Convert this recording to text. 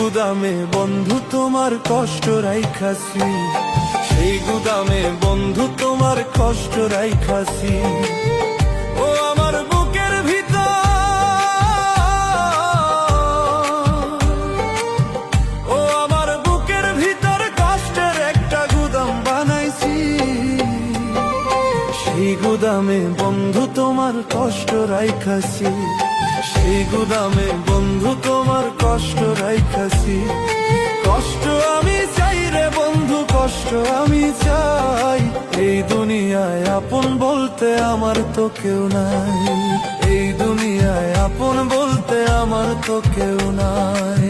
গুদামে বন্ধু তোমার কষ্ট রাইখাছি, সেই গুদামে বন্ধু তোমার কষ্ট রাইখাছি। ও আমার বুকের ভিতর, ও আমার বুকের ভিতর কষ্টের একটা গুদাম বানাইছি, সেই গুদামে বন্ধু তোমার কষ্ট রাইখাছি, সেই গুদামে বন্ধু তোমার কষ্ট রাইখাছি। কষ্ট আমি চাই রে বন্ধু, কষ্ট আমি চাই, এই দুনিয়ায় আপন বলতে আমার তো কেউ নাই, এই দুনিয়ায় আপন বলতে আমার তো কেউ নাই।